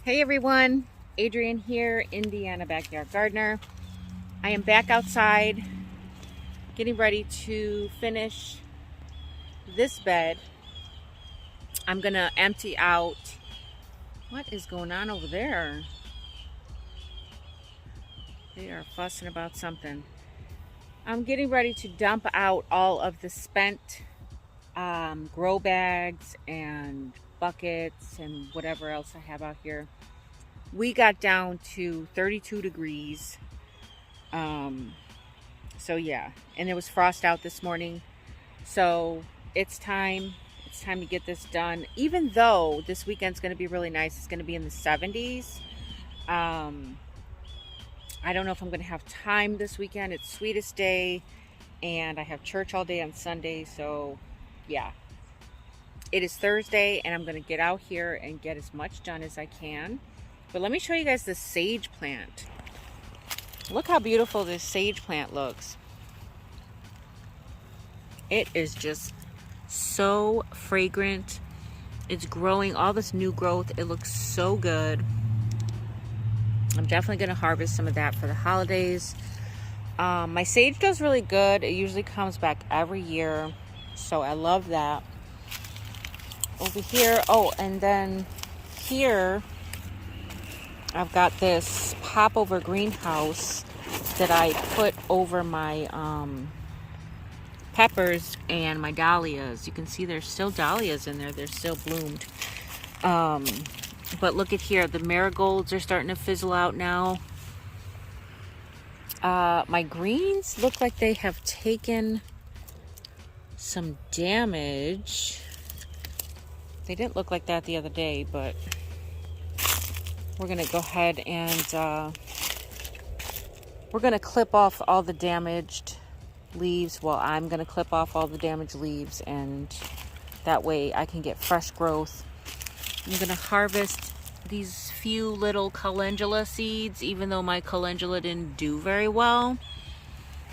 Hey everyone, Adrienne here, Indiana Backyard Gardener. I am back outside getting ready to finish this bed. I'm gonna empty out. What is going on over there? They are fussing about something. I'm getting ready to dump out all of the spent grow bags and buckets and whatever else I have out here. We got down to 32 degrees. So yeah, and there was frost out this morning. So it's time to get this done. Even though this weekend's going to be really nice, it's going to be in the 70s. I don't know if I'm going to have time this weekend. It's Sweetest Day, and I have church all day on Sunday. So yeah, it is Thursday, and I'm going to get out here and get as much done as I can. But let me show you guys the sage plant. Look how beautiful this sage plant looks. It is just so fragrant. It's growing, all this new growth. It looks so good. I'm definitely going to harvest some of that for the holidays. My sage does really good. It usually comes back every year, so I love that. Over here, oh, and then here I've got this popover greenhouse that I put over my peppers and my dahlias. You can see there's still dahlias in there. They're still bloomed. But look at here. The marigolds are starting to fizzle out now. My greens look like they have taken some damage. They didn't look like that the other day, but we're going to go ahead and we're going to clip off all the damaged leaves. Well, I'm going to clip off all the damaged leaves, and that way I can get fresh growth. I'm going to harvest these few little calendula seeds, even though my calendula didn't do very well.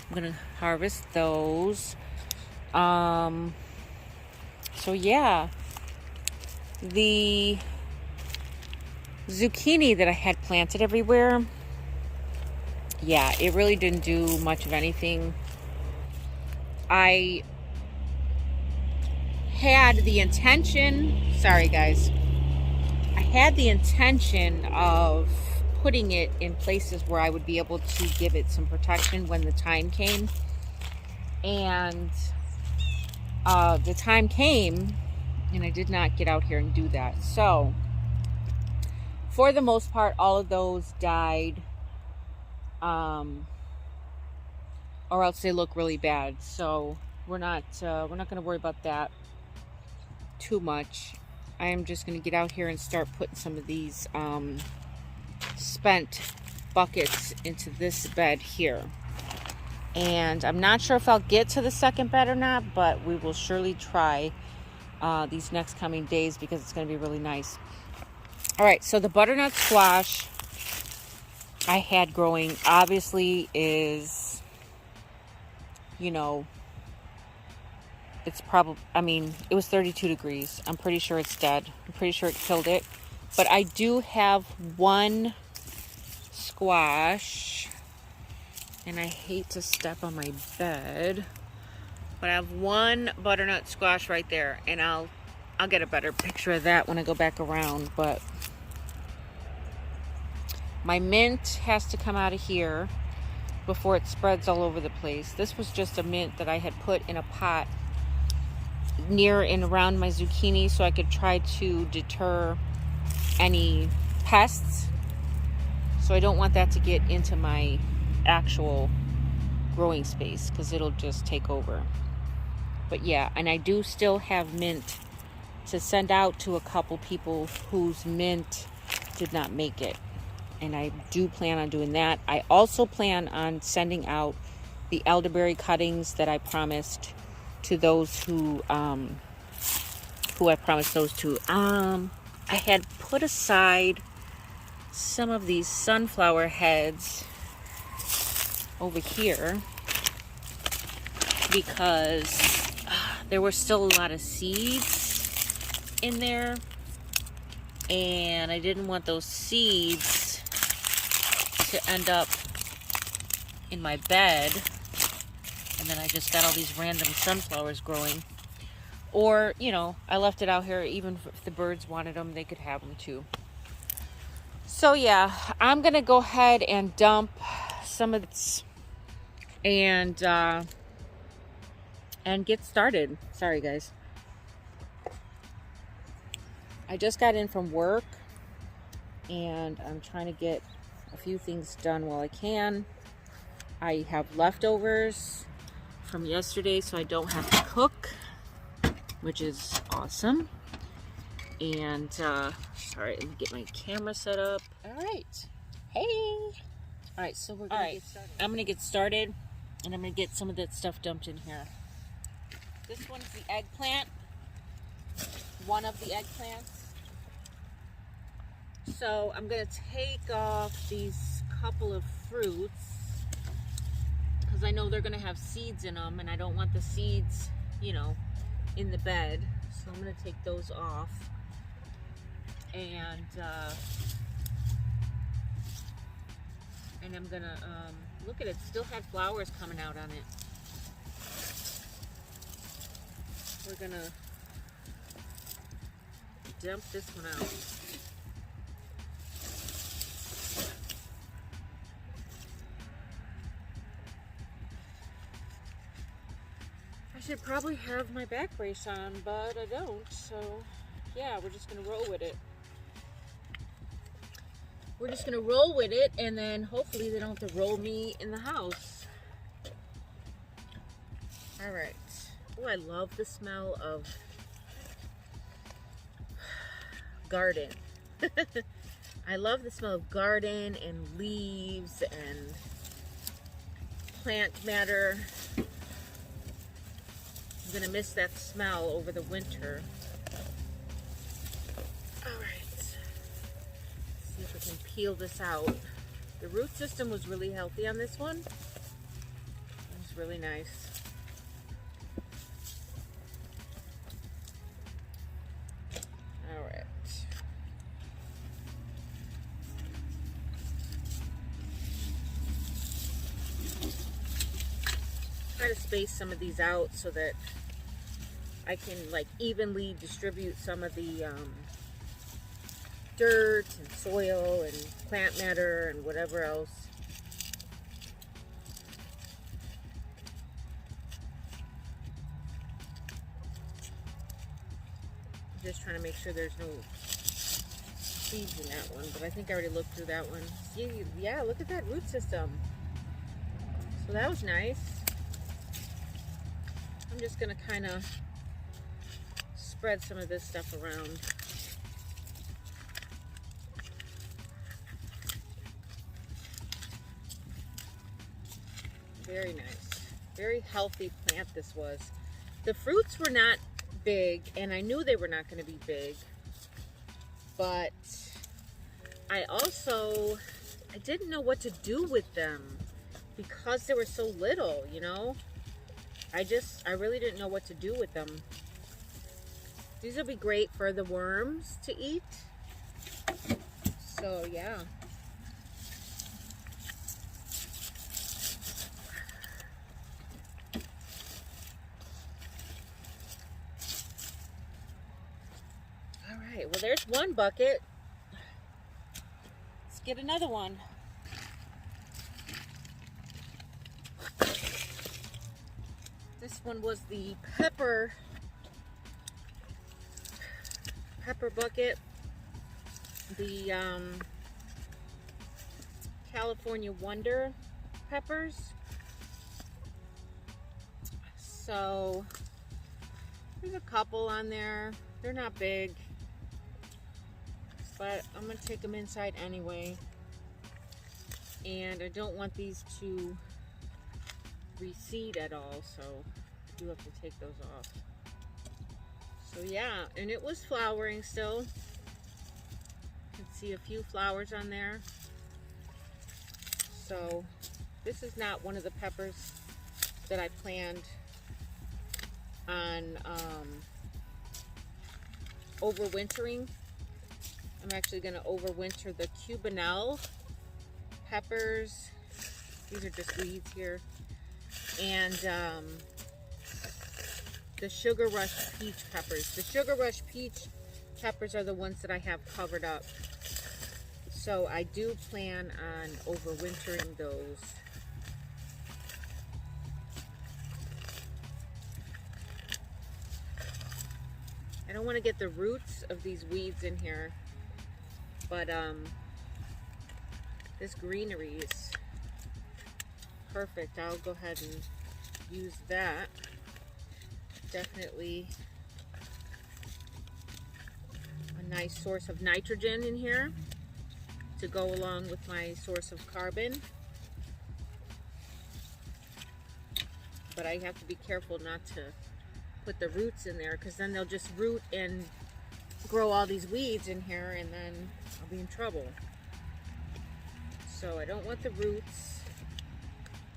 I'm going to harvest those. So yeah, the zucchini that I had planted everywhere, yeah, it really didn't do much of anything. I had the intention, sorry guys, I had the intention of putting it in places where I would be able to give it some protection when the time came. And the time came, and I did not get out here and do that. So for the most part, all of those died, or else they look really bad. So we're not going to worry about that too much. I am just going to get out here and start putting some of these spent buckets into this bed here. And I'm not sure if I'll get to the second bed or not, but we will surely try these next coming days because it's going to be really nice. All right, so the butternut squash I had growing obviously is, you know, it's probably, I mean, it was 32 degrees. I'm pretty sure it's dead. I'm pretty sure it killed it. But I do have one squash, and I hate to step on my bed, but I have one butternut squash right there, and I'll get a better picture of that when I go back around. But my mint has to come out of here before it spreads all over the place. This was just a mint that I had put in a pot near and around my zucchini so I could try to deter any pests. So I don't want that to get into my actual growing space because it'll just take over. But yeah, and I do still have mint to send out to a couple people whose mint did not make it. And I do plan on doing that. I also plan on sending out the elderberry cuttings that I promised to those who I promised those to. I had put aside some of these sunflower heads over here because there were still a lot of seeds in there, and I didn't want those seeds to end up in my bed, and then I just got all these random sunflowers growing. Or, you know, I left it out here, even if the birds wanted them, they could have them too. So yeah, I'm gonna go ahead and dump some of this and get started. Sorry guys. I just got in from work and I'm trying to get a few things done while I can. I have leftovers from yesterday, so I don't have to cook, which is awesome. And sorry, let me get my camera set up. All right, hey. All right, so we're gonna get started. I'm gonna get started, and I'm gonna get some of that stuff dumped in here. This one's the eggplant, one of the eggplants. So I'm gonna take off these couple of fruits because I know they're gonna have seeds in them, and I don't want the seeds, you know, in the bed. So I'm gonna take those off, and I'm gonna look at it. Still had flowers coming out on it. We're gonna dump this one out. I should probably have my back brace on, but I don't, so yeah, we're just gonna roll with it. We're just gonna roll with it, and then hopefully they don't have to roll me in the house. All right. Oh, I love the smell of garden. I love the smell of garden and leaves and plant matter. I'm gonna miss that smell over the winter. All right, see if we can peel this out. The root system was really healthy on this one. It was really nice. All right. Try to space some of these out so that I can like evenly distribute some of the dirt and soil and plant matter and whatever else. I'm just trying to make sure there's no seeds in that one, but I think I already looked through that one. See, yeah, look at that root system. So that was nice. I'm just gonna kind of spread some of this stuff around. Very nice. Very healthy plant this was. The fruits were not big, and I knew they were not going to be big, but I didn't know what to do with them because they were so little, you know. I really didn't know what to do with them. These will be great for the worms to eat. So yeah. All right, well there's one bucket. Let's get another one. This one was the pepper bucket, the California Wonder peppers. So there's a couple on there. They're not big, but I'm gonna take them inside anyway. And I don't want these to reseed at all, so I do have to take those off. So yeah, and it was flowering still. You can see a few flowers on there. So this is not one of the peppers that I planned on overwintering. I'm actually going to overwinter the Cubanelle peppers. These are just weeds here. And the Sugar Rush peach peppers. The Sugar Rush peach peppers are the ones that I have covered up. So I do plan on overwintering those. I don't want to get the roots of these weeds in here, but this greenery is perfect. I'll go ahead and use that. Definitely a nice source of nitrogen in here to go along with my source of carbon. But I have to be careful not to put the roots in there, because then they'll just root and grow all these weeds in here, and then I'll be in trouble. So I don't want the roots.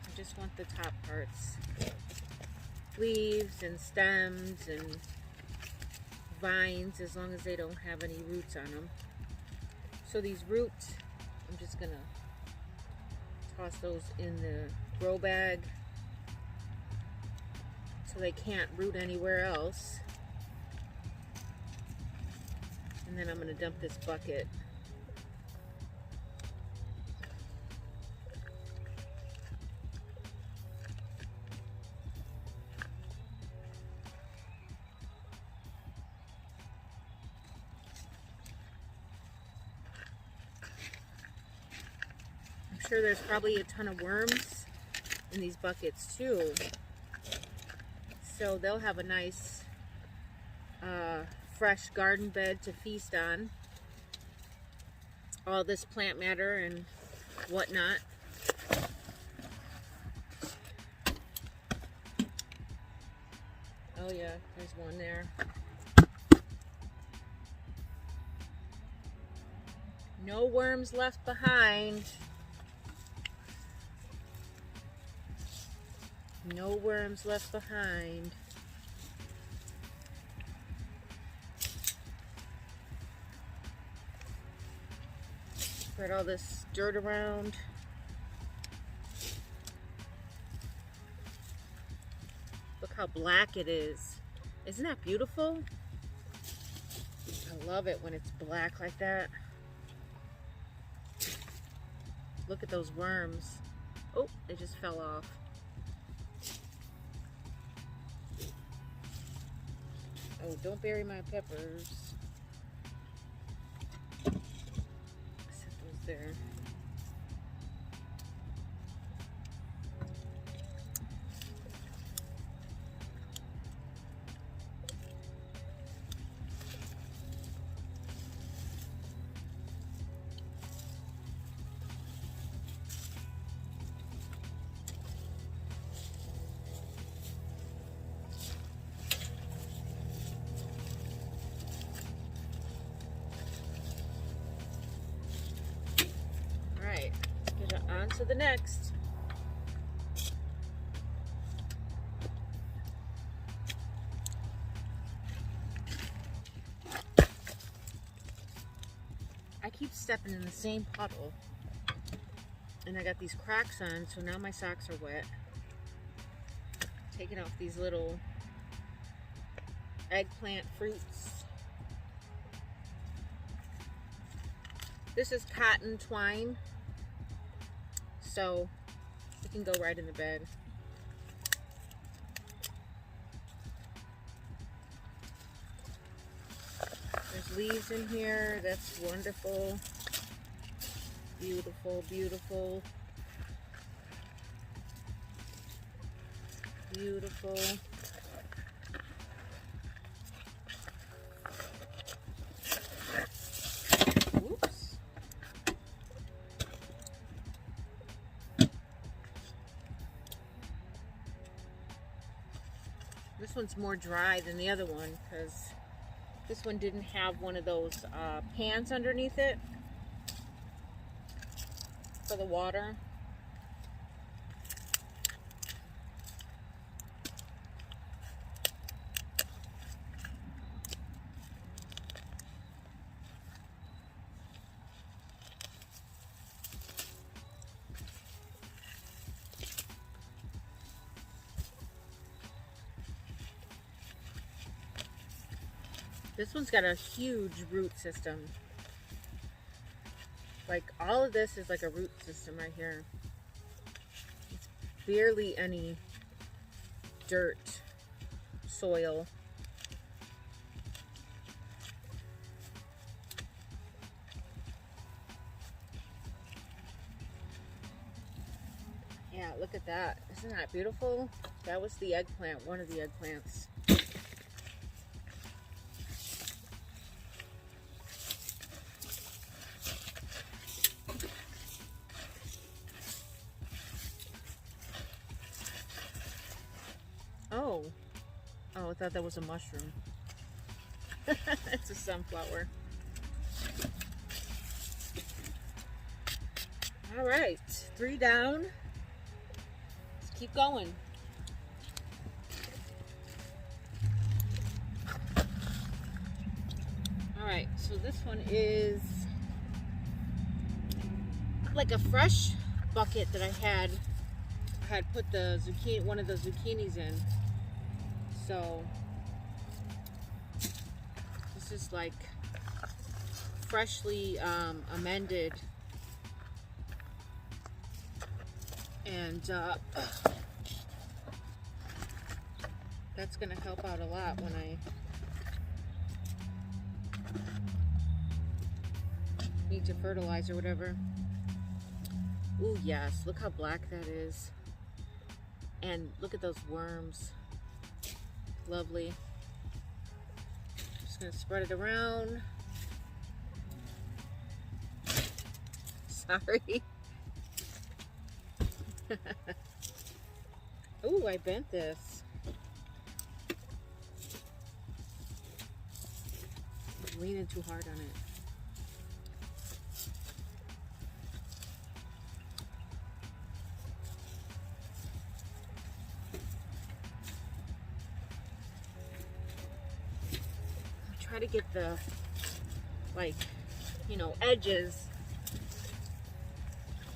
I just want the top parts. Leaves and stems and vines, as long as they don't have any roots on them. So these roots, I'm just gonna toss those in the grow bag so they can't root anywhere else. And then I'm gonna dump this bucket. I'm sure there's probably a ton of worms in these buckets too. So they'll have a nice fresh garden bed to feast on. All this plant matter and whatnot. Oh yeah, there's one there. No worms left behind. No worms left behind. Spread all this dirt around. Look how black it is. Isn't that beautiful? I love it when it's black like that. Look at those worms. Oh, they just fell off. Oh, don't bury my peppers. Set those there. On to the next. I keep stepping in the same puddle, and I got these cracks on, so now my socks are wet. Taking off these little eggplant fruits. This is cotton twine, so it can go right in the bed. There's leaves in here. That's wonderful. Beautiful, beautiful. Beautiful. Whoops. This one's more dry than the other one because this one didn't have one of those pans underneath it for the water. This one's got a huge root system. Like all of this is like a root system right here. It's barely any dirt, soil. Yeah, look at that. Isn't that beautiful? That was the eggplant, one of the eggplants. Oh, I thought that was a mushroom. It's a sunflower. All right, 3 down. Let's keep going. All right, so this one is like a fresh bucket that I had put the zucchini, one of the zucchinis in. So this is like freshly amended, and that's gonna help out a lot when I need to fertilize or whatever. Ooh, yes, look how black that is. And look at those worms. Lovely. Just gonna spread it around. Sorry. Ooh, I bent this. I'm leaning too hard on it. Try to get the, like, you know, edges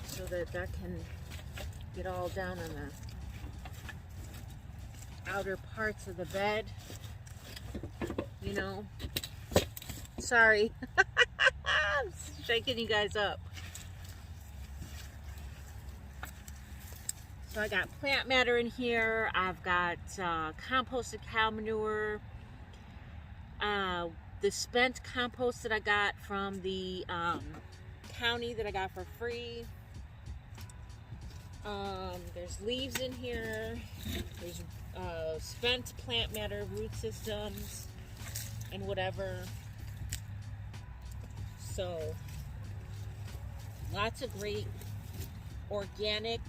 so that can get all down on the outer parts of the bed, you know. Sorry. I'm shaking you guys up. So I got plant matter in here. I've got composted cow manure. The spent compost that I got from the county that I got for free. There's leaves in here. There's spent plant matter, root systems, and whatever. So lots of great organic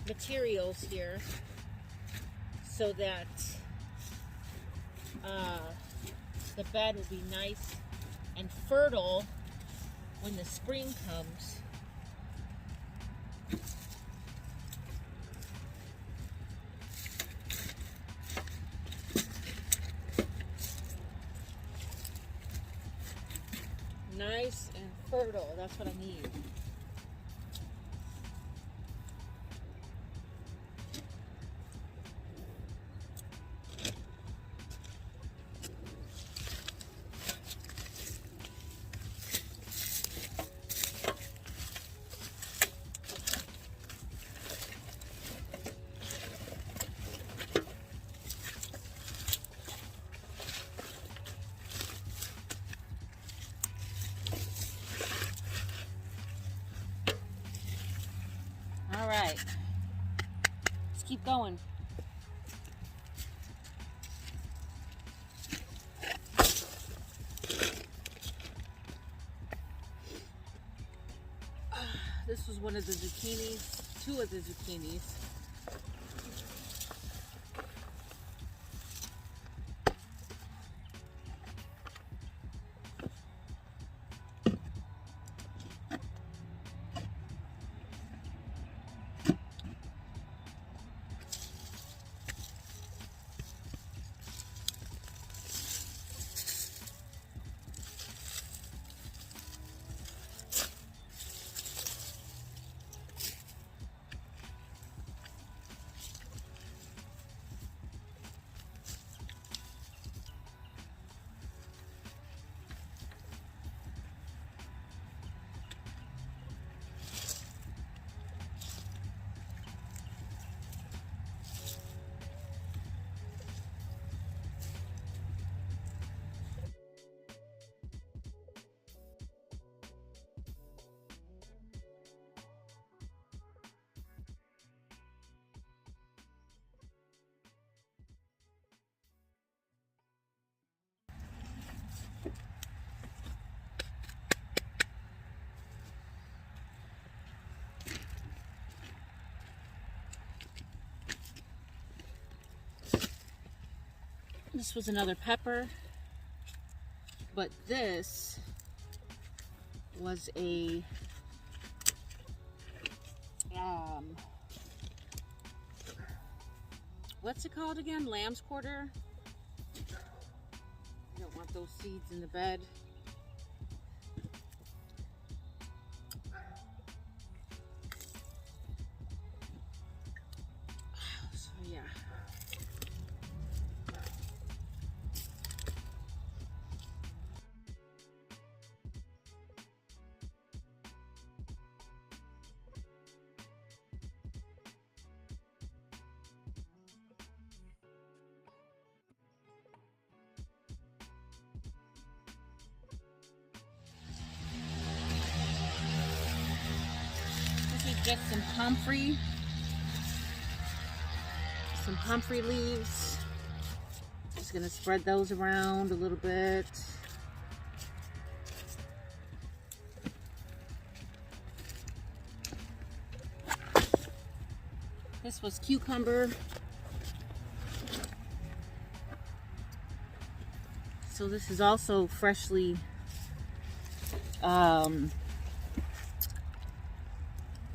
materials here so that the bed will be nice and fertile when the spring comes. Nice and fertile, that's what I need. All right, let's keep going. This was one of the zucchinis, 2 of the zucchinis. This was another pepper, but this was a what's it called again? Lamb's quarter. I don't want those seeds in the bed. So yeah. This is just some comfrey leaves. Just gonna spread those around a little bit. This was cucumber. So this is also freshly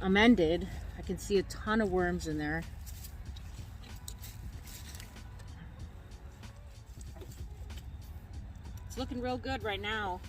amended. I can see a ton of worms in there. It's looking real good right now.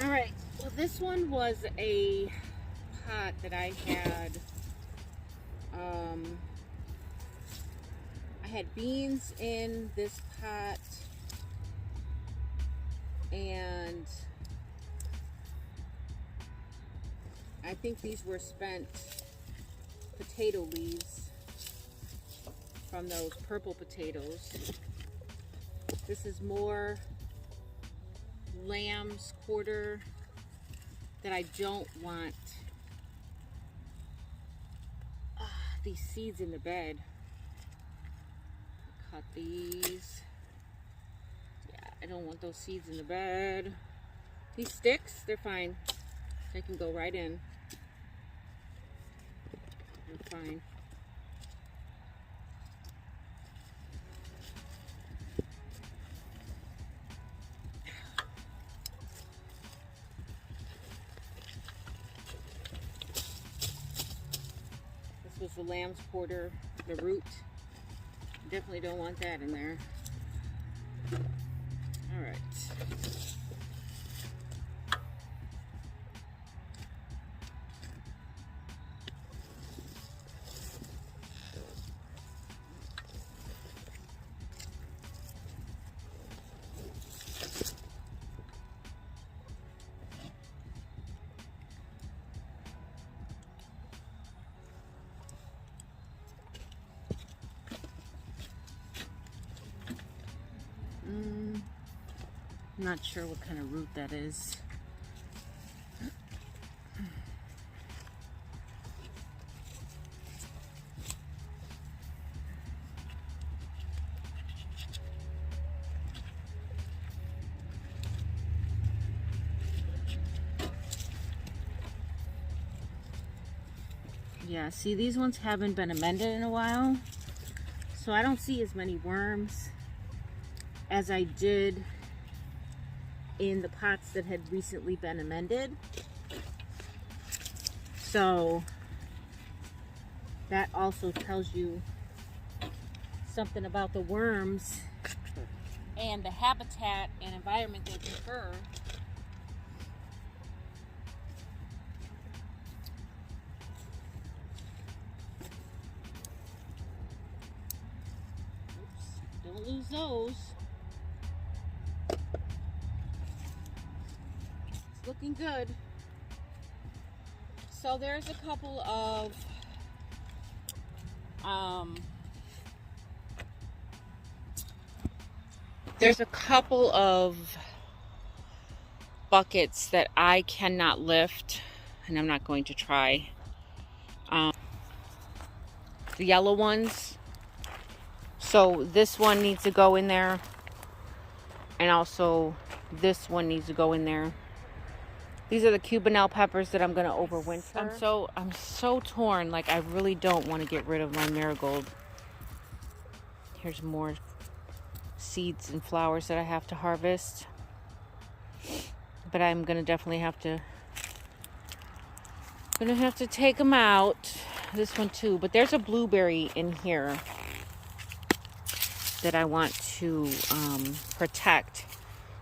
Alright, well this one was a pot that I had beans in this pot, and I think these were spent potato leaves from those purple potatoes. This is more lamb's quarter that I don't want these seeds in the bed. Cut these. Yeah, I don't want those seeds in the bed. These sticks, they're fine. They can go right in. They're fine. Was the lamb's quarter, the root. Definitely don't want that in there. All right. I'm not sure what kind of root that is. Yeah, see, these ones haven't been amended in a while, so I don't see as many worms as I did in the pots that had recently been amended. So that also tells you something about the worms and the habitat and environment they prefer. Oops, don't lose those. Looking good. So there's a couple of There's a couple of buckets that I cannot lift, and I'm not going to try. The yellow ones. So this one needs to go in there, and also this one needs to go in there. These are the Cubanelle peppers that I'm going to overwinter. I'm so torn. Like, I really don't want to get rid of my marigold. Here's more seeds and flowers that I have to harvest. But I'm going to definitely have to take them out. This one too. But there's a blueberry in here that I want to protect.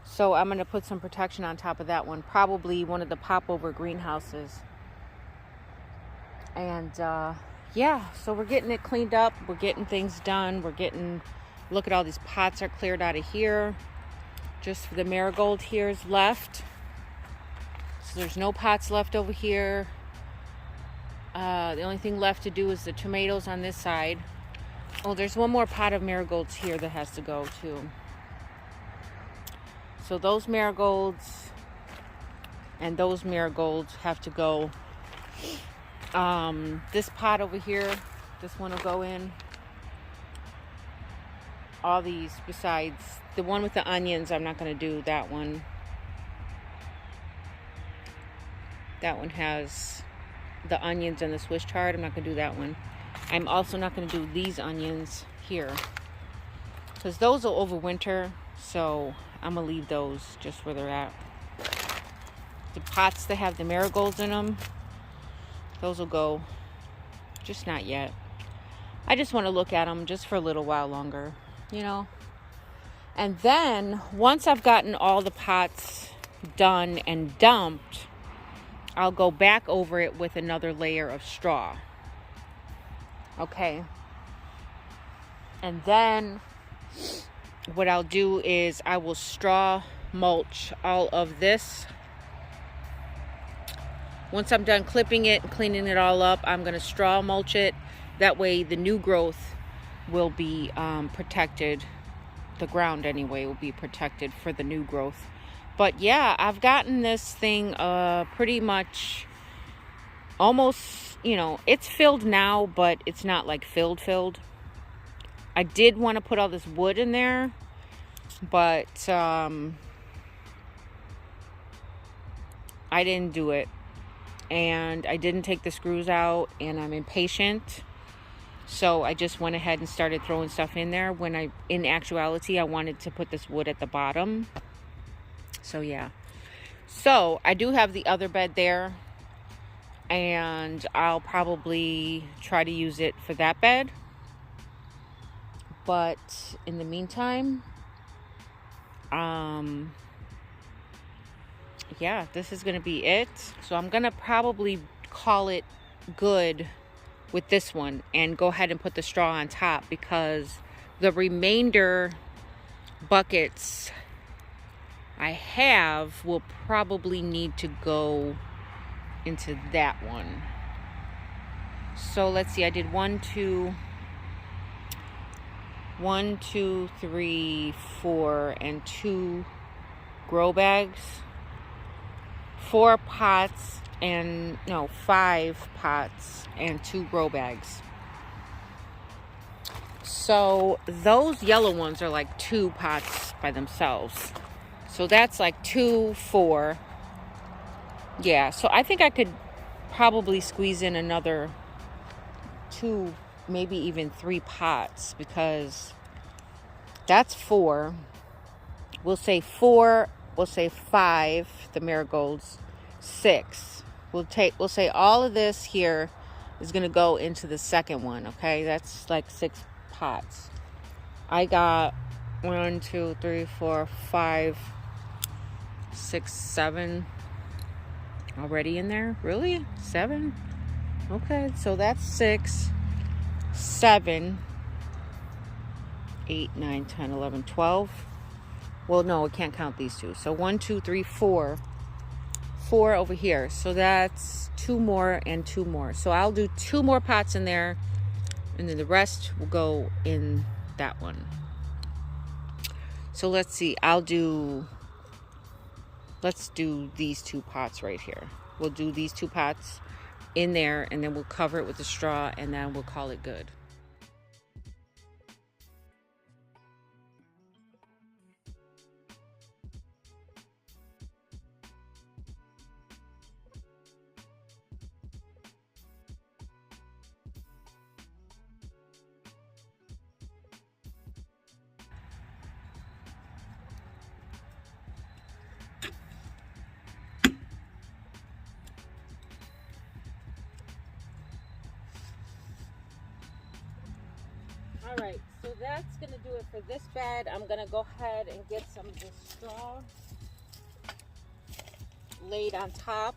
So I'm going to put some protection on top of that one. Probably one of the popover greenhouses. And yeah, so we're getting it cleaned up. We're getting things done. Look at all these pots are cleared out of here. Just for the marigold here is left. So there's no pots left over here. The only thing left to do is the tomatoes on this side. Oh, there's one more pot of marigolds here that has to go too. So those marigolds and those marigolds have to go. This pot over here, this one will go in. All these, besides the one with the onions, I'm not going to do that one. That one has the onions and the Swiss chard. I'm not going to do that one. I'm also not going to do these onions here, because those will overwinter, so I'm going to leave those just where they're at. The pots that have the marigolds in them, those will go, just not yet. I just want to look at them just for a little while longer, you know. And then, once I've gotten all the pots done and dumped, I'll go back over it with another layer of straw. Okay. And then what I'll do is I will straw mulch all of this. Once I'm done clipping it and cleaning it all up, I'm going to straw mulch it. That way the new growth will be protected. The ground anyway will be protected for the new growth. But yeah, I've gotten this thing pretty much almost, you know, it's filled now, but it's not like filled. I did want to put all this wood in there, but I didn't do it. And I didn't take the screws out, and I'm impatient. So I just went ahead and started throwing stuff in there when in actuality, I wanted to put this wood at the bottom. So yeah. So I do have the other bed there, and I'll probably try to use it for that bed. But in the meantime, yeah, this is going to be it. So I'm going to probably call it good with this one and go ahead and put the straw on top, because the remainder buckets I have will probably need to go into that one. So let's see, I did 1, 2, 3, 4, and 2 grow bags, 4 pots, and no, 5 pots and 2 grow bags. So those yellow ones are like 2 pots by themselves. So that's like 2, 4. Yeah, so I think I could probably squeeze in another 2, maybe even 3 pots, because that's 4. We'll say 4, we'll say 5, the marigolds, 6. We'll say all of this here is going to go into the second one, okay? That's like 6 pots. I got 1, 2, 3, 4, 5, 6, 7 already in there. Really? 7? Okay, so that's 6, 7, 8, 9, 10, 11, 12. Well, no, I can't count these 2. So 1, 2, 3, 4. 4 over here. So that's 2 more and 2 more. So I'll do 2 more pots in there, and then the rest will go in that one. So let's see, let's do these 2 pots right here. We'll do these 2 pots in there, and then we'll cover it with the straw, and then we'll call it good. Alright, so that's going to do it for this bed. I'm going to go ahead and get some of this straw laid on top.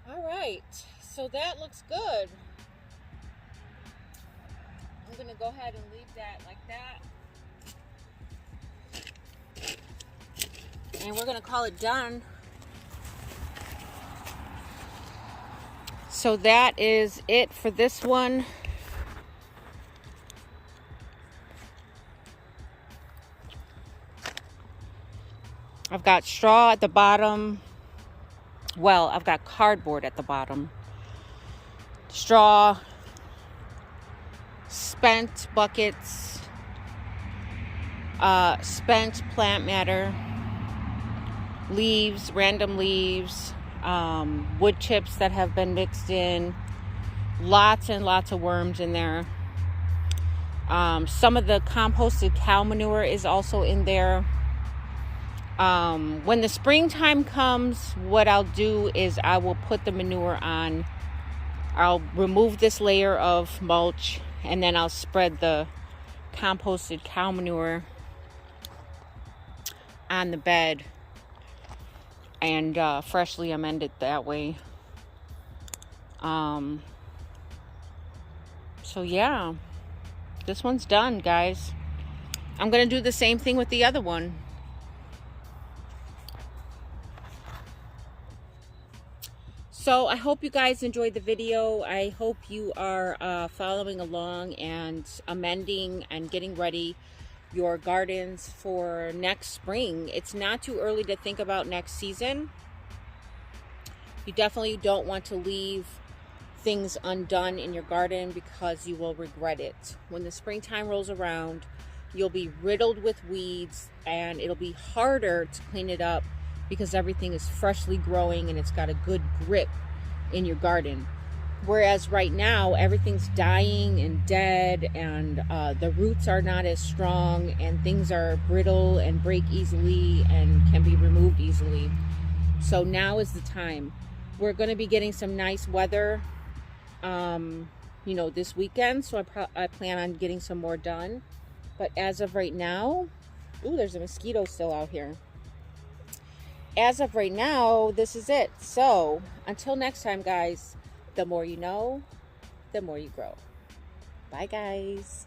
Alright, so that looks good. I'm going to go ahead and leave that like that. And we're going to call it done. So that is it for this one. I've got straw at the bottom. Well, I've got cardboard at the bottom. Straw, spent buckets, spent plant matter, leaves, random leaves, wood chips that have been mixed in, lots and lots of worms in there. Some of the composted cow manure is also in there. When the springtime comes, what I'll do is I will put the manure on. I'll remove this layer of mulch, and then I'll spread the composted cow manure on the bed and freshly amend it that way. So yeah, this one's done, guys. I'm gonna do the same thing with the other one. So I hope you guys enjoyed the video. I hope you are following along and amending and getting ready your gardens for next spring. It's not too early to think about next season. You definitely don't want to leave things undone in your garden because you will regret it. When the springtime rolls around, you'll be riddled with weeds and it'll be harder to clean it up because everything is freshly growing and it's got a good grip in your garden. Whereas right now, everything's dying and dead, and the roots are not as strong, and things are brittle and break easily and can be removed easily. So now is the time. We're going to be getting some nice weather, this weekend. So I plan on getting some more done. But as of right now, ooh, there's a mosquito still out here. As of right now, this is it. So until next time, guys, the more you know, the more you grow. Bye, guys.